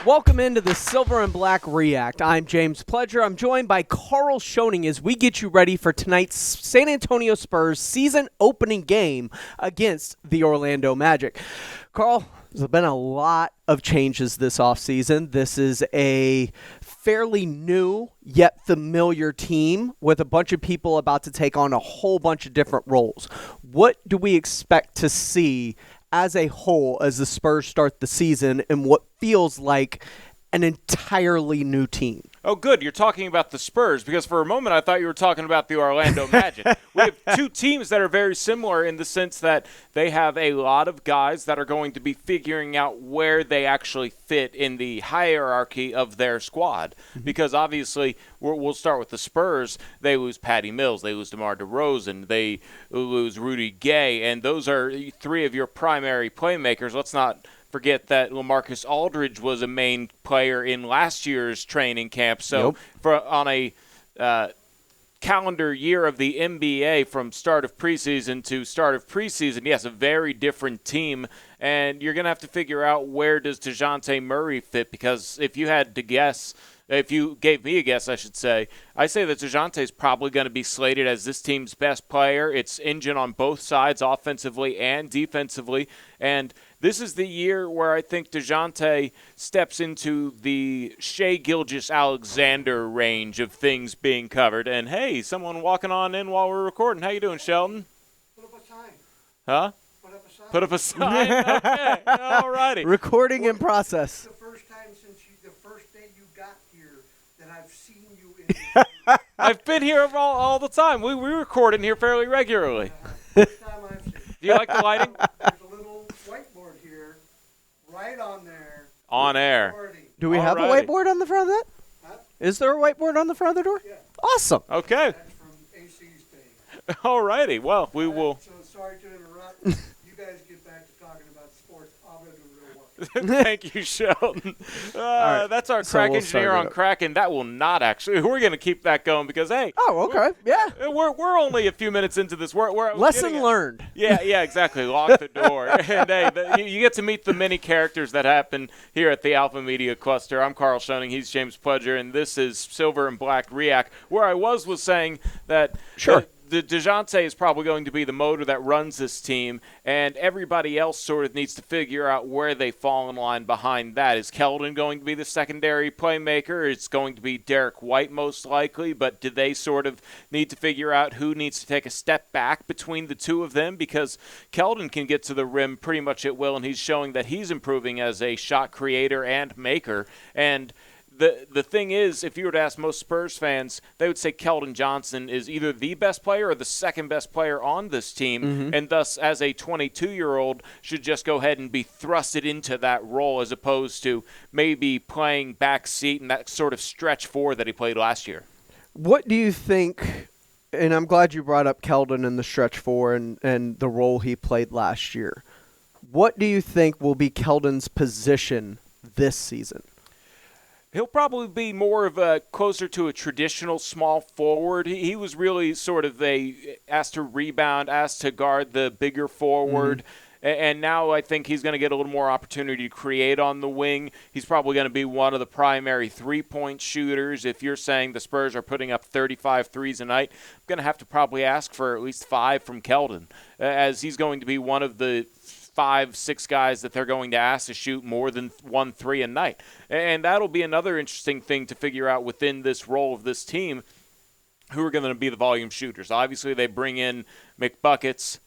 Welcome into the Silver and Black React. I'm James Pledger. I'm joined by Karl Schoening as we get you ready for tonight's San Antonio Spurs season opening game against the Orlando Magic. Karl, there's been a lot of changes this offseason. This is a fairly new yet familiar team with a bunch of people about to take on a whole bunch of different roles. What do we expect to see as a whole as the Spurs start the season in what feels like an entirely new team? Oh, good. You're talking about the Spurs, because for a moment I thought you were talking about the Orlando Magic. We have two teams that are very similar in the sense that they have a lot of guys that are going to be figuring out where they actually fit in the hierarchy of their squad. Because obviously, we'll start with the Spurs. They lose Patty Mills. They lose DeMar DeRozan. They lose Rudy Gay. And those are three of your primary playmakers. Let's not forget that LaMarcus Aldridge was a main player in last year's training camp. So on a calendar year of the NBA from start of preseason to start of preseason, yes, a very different team. And you're going to have to figure out where does DeJounte Murray fit, because if you had to guess – if you gave me a guess, I should say, I say that DeJounte is probably going to be slated as this team's best player. It's engine on both sides, offensively and defensively. And this is the year where I think DeJounte steps into the Shai Gilgeous-Alexander range of things being covered. And, hey, someone walking on in while we're recording. How you doing, Sheldon? Put up a sign. Huh? Put up a sign. Put up a sign? Okay. All righty. Recording in process. The first time since the first day you got here that I've seen you in I've been here all the time. We record in here fairly regularly. first time I've seen you. Do you like the lighting? There's a little whiteboard here, right on there. On air. Recording. Do we have a Alrighty. whiteboard on the front of that? Huh? Is there a whiteboard on the front of the door? Yeah. Awesome. Okay. That's from AC's day. All righty. Well, we will. So sorry to interrupt. You guys get back to talking about sports. I'll go do real work. Thank you, Sheldon. right. That's our So crack we'll start engineer it on up. crack, and that will not actually. We're going to keep that going because, hey. Oh, okay. Yeah. We're only a few minutes into this. We're Lesson learned. Yeah, exactly. Lock the door. And, hey, you get to meet the many characters that happen here at the Alpha Media Cluster. I'm Karl Schoening. He's James Pledger, and this is Silver and Black React. Where I was saying that Sure. the DeJounte is probably going to be the motor that runs this team, and everybody else sort of needs to figure out where they fall in line behind that. Is Keldon going to be the secondary playmaker? It's going to be Derek White most likely, but do they sort of need to figure out who needs to take a step back between the two of them? Because Keldon can get to the rim pretty much at will, and he's showing that he's improving as a shot creator and maker. And the thing is, if you were to ask most Spurs fans, they would say Keldon Johnson is either the best player or the second best player on this team, and thus, as a 22-year-old, should just go ahead and be thrusted into that role as opposed to maybe playing backseat and that sort of stretch four that he played last year. What do you think, and I'm glad you brought up Keldon in the stretch four and the role he played last year. What do you think will be Keldon's position this season? He'll probably be more of a closer to a traditional small forward. He was really sort of asked to rebound, asked to guard the bigger forward. And now I think he's going to get a little more opportunity to create on the wing. He's probably going to be one of the primary three-point shooters. If you're saying the Spurs are putting up 35 threes a night, I'm going to have to probably ask for at least 5 from Keldon, as he's going to be one of the 5-6 guys that they're going to ask to shoot more than 1 3 a night. And that'll be another interesting thing to figure out within this role of this team, who are going to be the volume shooters. Obviously, they bring in McBuckets,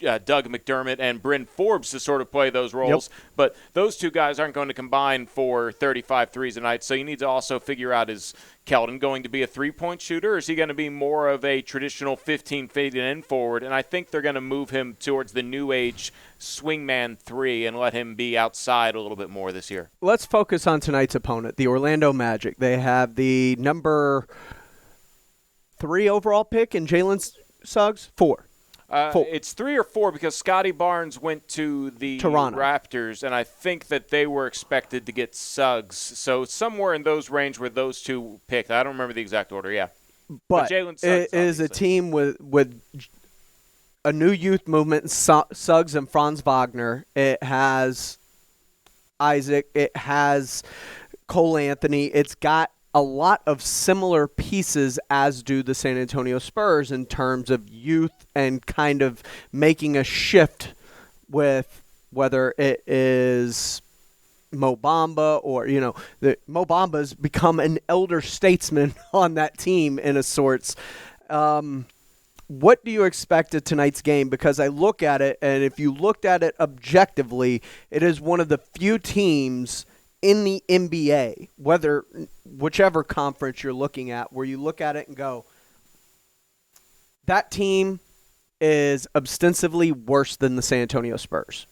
Doug McDermott and Bryn Forbes to sort of play those roles. Yep. But those two guys aren't going to combine for 35 threes a night. So you need to also figure out, is Keldon going to be a three-point shooter, or is he going to be more of a traditional 15-feet-in forward? And I think they're going to move him towards the new age swingman 3 and let him be outside a little bit more this year. Let's focus on tonight's opponent, the Orlando Magic. They have the number 3 overall pick in Jalen Suggs? 4. It's 3 or 4 because Scotty Barnes went to the Toronto Raptors, and I think that they were expected to get Suggs. So somewhere in those range where those two picked. I don't remember the exact order, yeah. But Jalen Suggs, it is a team with a new youth movement, Suggs and Franz Wagner. It has Isaac. It has Cole Anthony. It's got a lot of similar pieces as do the San Antonio Spurs in terms of youth and kind of making a shift with whether it is Mo Bamba or, Mo Bamba's become an elder statesman on that team in a sorts. What do you expect of tonight's game? Because I look at it, and if you looked at it objectively, it is one of the few teams in the NBA, whichever conference you're looking at, where you look at it and go, that team is ostensibly worse than the San Antonio Spurs.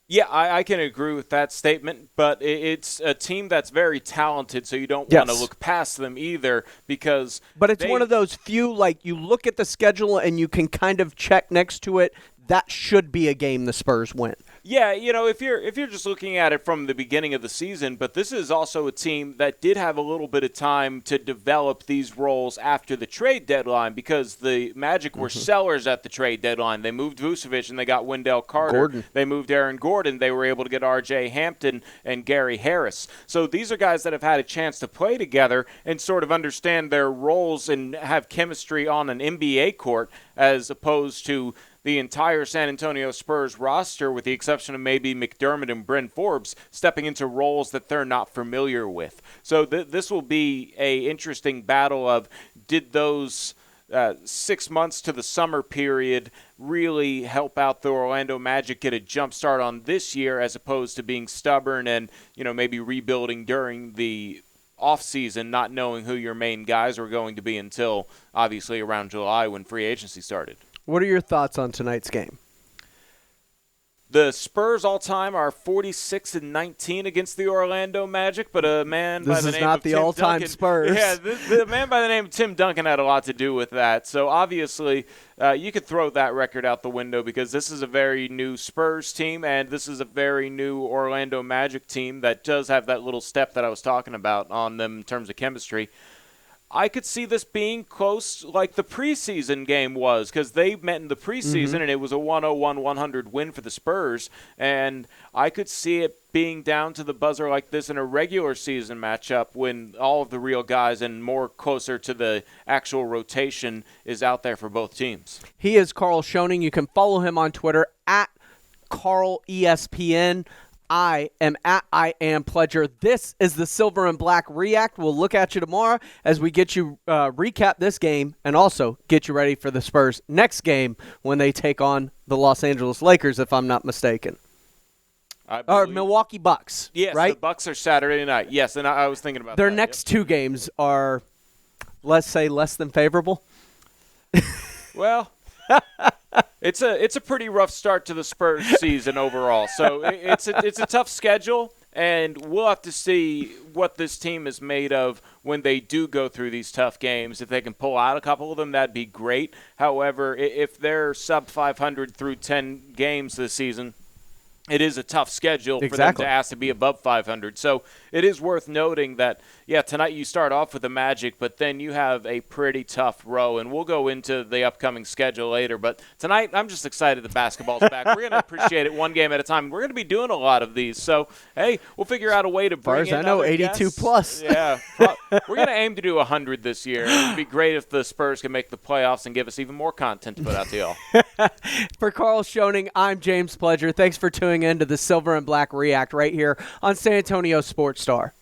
Yeah, I can agree with that statement, but it's a team that's very talented, so you don't want to look past them either because But it's one of those few, like, you look at the schedule and you can kind of check next to it, that should be a game the Spurs win. Yeah, if you're just looking at it from the beginning of the season, but this is also a team that did have a little bit of time to develop these roles after the trade deadline because the Magic were sellers at the trade deadline. They moved Vucevic and they got Wendell Carter. Gordon. They moved Aaron Gordon. They were able to get R.J. Hampton and Gary Harris. So these are guys that have had a chance to play together and sort of understand their roles and have chemistry on an NBA court as opposed to the entire San Antonio Spurs roster, with the exception of maybe McDermott and Bryn Forbes, stepping into roles that they're not familiar with. So this will be a interesting battle of did those 6 months to the summer period really help out the Orlando Magic get a jump start on this year as opposed to being stubborn and maybe rebuilding during the offseason, not knowing who your main guys were going to be until obviously around July when free agency started. What are your thoughts on tonight's game? The Spurs all-time are 46-19 against the Orlando Magic, but a man by the name of Tim Duncan. This is not the all-time Spurs. Yeah, the man by the name of Tim Duncan had a lot to do with that. So obviously, you could throw that record out the window because this is a very new Spurs team, and this is a very new Orlando Magic team that does have that little step that I was talking about on them in terms of chemistry. I could see this being close like the preseason game was because they met in the preseason and it was a 101-100 win for the Spurs. And I could see it being down to the buzzer like this in a regular season matchup when all of the real guys and more closer to the actual rotation is out there for both teams. He is Karl Schoening. You can follow him on Twitter at KarlESPN. I am at I Am Pledger. This is the Silver and Black React. We'll look at you tomorrow as we get you recap this game and also get you ready for the Spurs' next game when they take on the Los Angeles Lakers, if I'm not mistaken. Or Milwaukee Bucks. Yes, right? The Bucks are Saturday night. Yes, and I was thinking about their that. next two games are, let's say, less than favorable. Well, it's a pretty rough start to the Spurs season overall. So it's a tough schedule, and we'll have to see what this team is made of when they do go through these tough games. If they can pull out a couple of them, that'd be great. However, if they're sub 500 through 10 games this season, it is a tough schedule for them to ask to be above 500. So it is worth noting that, yeah, tonight you start off with the Magic, but then you have a pretty tough row, and we'll go into the upcoming schedule later. But tonight, I'm just excited the basketball's back. We're going to appreciate it one game at a time. We're going to be doing a lot of these. So, hey, we'll figure out a way to bring in I know, 82 guests. plus. Yeah. We're going to aim to do 100 this year. It would be great if the Spurs can make the playoffs and give us even more content to put out to y'all. For Karl Schoening, I'm James Pledger. Thanks for tuning in to the Silver and Black React right here on San Antonio Sports Star.